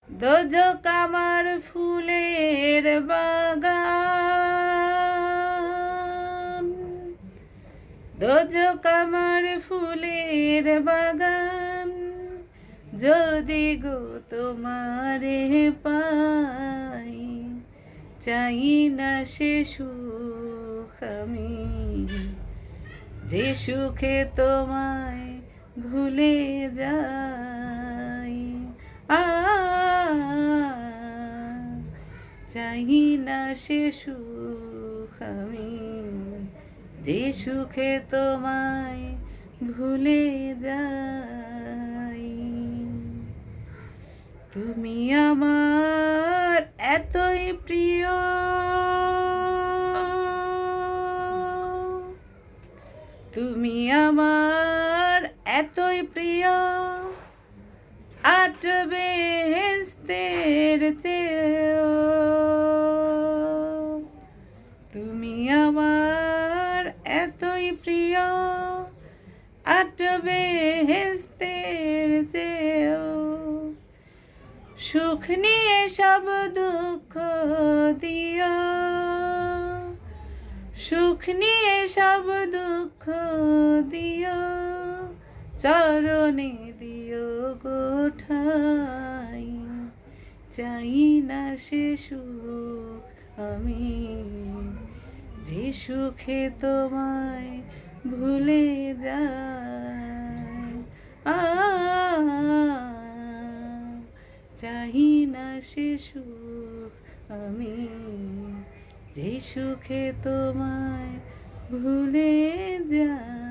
দোজক আমার ফুলের বাগান, দোজক আমার ফুলের বাগান। যদি গো তোমারে পাই, চাই না সে সুখ আমি, যে সুখে তোমায় ভুলে যাই। চাই না সে সুখ আমি, যে সুখে তোমায় ভুলে যাই। তুমি আমার এতই প্রিয়, তুমি আমার এতই প্রিয়, আট বেহেশতের চেয়েও। তুমি আমার এতই প্রিয়, আট বেহেশতের চেয়েও। সুখ নিয়ে সব দুঃখ দিও, সুখ নিয়ে সব দুঃখ দিও, চরণে দিও গোঠাই। চাই না সে সুখ আমি, যে সুখে তোমায় ভুলে যাই। চাই না সে সুখ আমি, যে সুখে তোমায় ভুলে যাই।